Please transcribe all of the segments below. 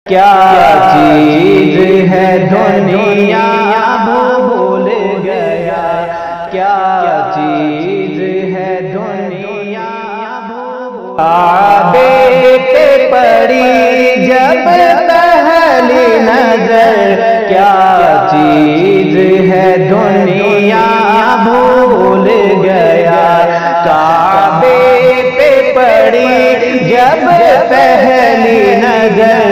کیا چیز ہے دنیا بھول گیا، کیا چیز ہے دنیا کعبے پہ پڑی جب پہلی نظر، کیا چیز ہے دنیا بھول گیا، کعبے پہ پڑی جب پہلی نظر،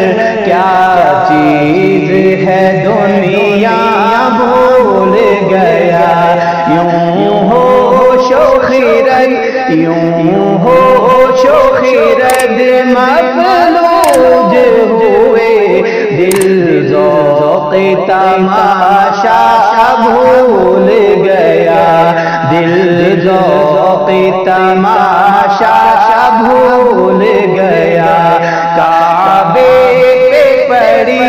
کیا چیز ہے دنیا بھول گیا، یوں ہوش و خرد، یوں ہوش و خرد مفلوج ہوئے، دل ذوق تماشا بھول گیا، دل ذوق تماشا بھول گیا، کعبے پہ پڑی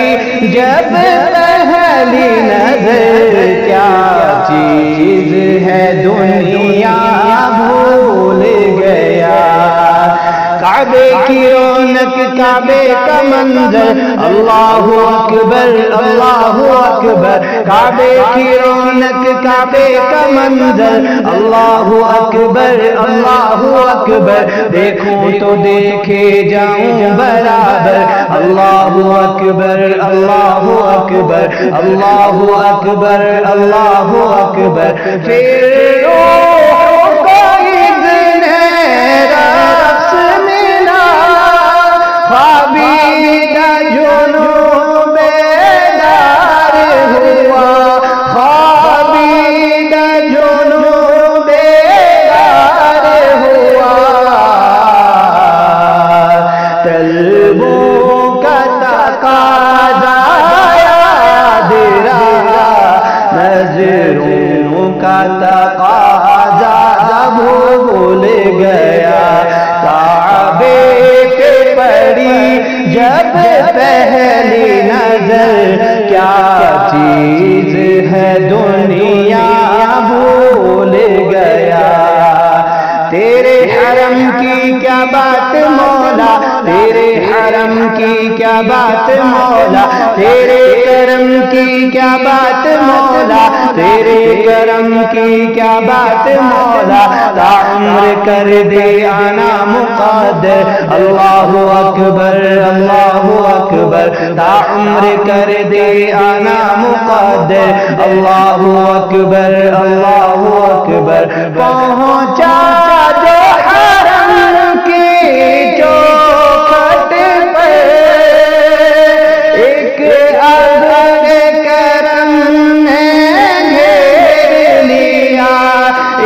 جب پہلی نظر، کیا چیز ہے دنیا بھول گیا، کعبے کی رونق، کعبے کا منظر، اللہ اکبر اللہ اکبر، کعبے کی رونق، کعبے کا منظر، اللہ اکبر اللہ اکبر، دیکھوں تو دیکھے جاؤں برابر، اللہ اکبر اللہ اکبر اللہ اکبر اللہ اکبر، پھر روح کو اذن رقص ملا، خوابیدہ جنون بیدار ہوا، خوابیدہ جنون بیدار ہوا، طلبوں کا تقاضا یاد رہا، نظروں کا تقاضا بھول گیا، کعبے پہ پڑی جب پہلی نظر، کیا چیز ہے دنیا بھول گیا، تیرے حرم کی کیا بات مولا، تیرے حرم کی کیا بات مولا، تیرے کرم کی کیا بات مولا، تیرے کرم کی کیا بات مولا، تا عمر کر دے آنا مقدر، اللہ اکبر اللہ اکبر، تا عمر کر دے آنا مقدر، اللہ اکبر اللہ اکبر، پہنچا جو حرم کی چوکھٹ پر، ایک ابر کرم نے گھیر لیا،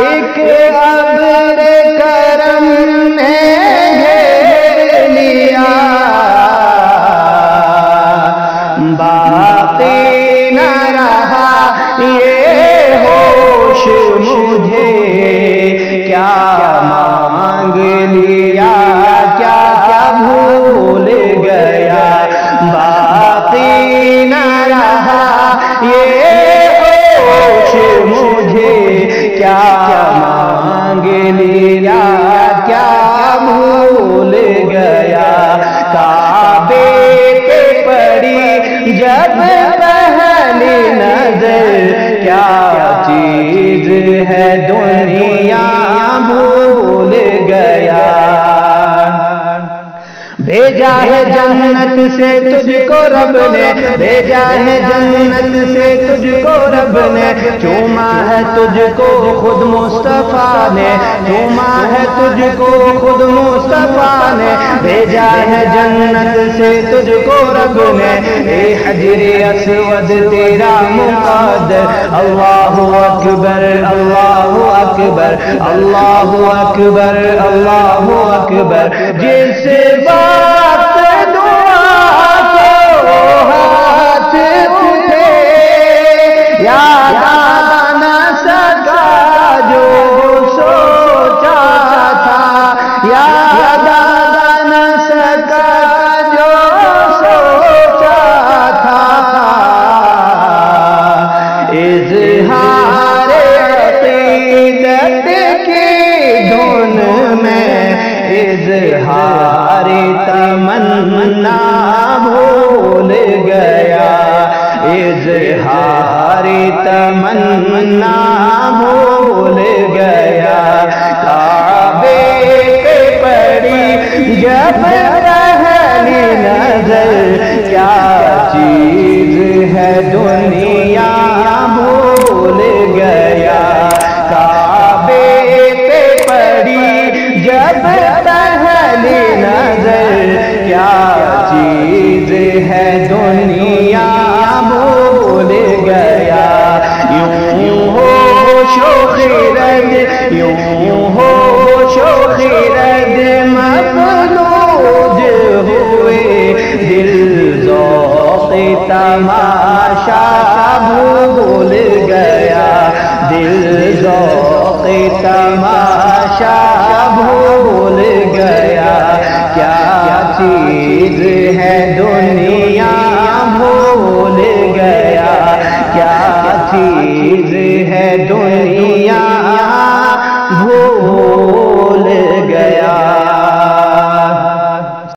ایک ابر کرم نے گھیر لیا، باقی نہ رہا یہ ہوش مجھے، کیا مانگ لیا کیا کیا بھول گیا، باقی نہ رہا یہ ہوش مجھے، کیا مانگ لیا کیا بھول گیا، کعبے پہ پڑی جب پہلی نظر، کیا چیز ہے دنیا بھول گیا، بھیجا ہے جنت سے تجھ کو رب نے، بھیجا ہے جنت سے تجھ کو رب نے، چوما ہے تجھ کو خود مصطفیٰ نے، چوما ہے تجھ کو خود مصطفیٰ نے، بھیجا ہے جنت سے تجھ کو رب نے، اے حجر اسود تیرا مقدر، اللہ اکبر اللہ اکبر اللہ اکبر اللہ اکبر، جس بات دعا کو ہاتھ اٹھے، یاد آ نہ سکا جو سوچا تھا، یاد آ نہ سکا جو سوچا تھا، اظہار عقیدت کی دھن میں، اظہار تمنا اظہار تمنا بھول گیا، کعبے پہ پڑی جب پہلی نظر، کیا چیز ہے دنیا بھول گیا، کعبے پہ پڑی جب پہلی نظر، کیا چیز ہے دنیا بھول گیا، یوں ہوش و خرد، یوں ہوش و خرد مفلوج ہوئے، دل ذوق تماشا بھول گیا، دل ذوق تماشا بھول گیا، کیا چیز ہے دنیا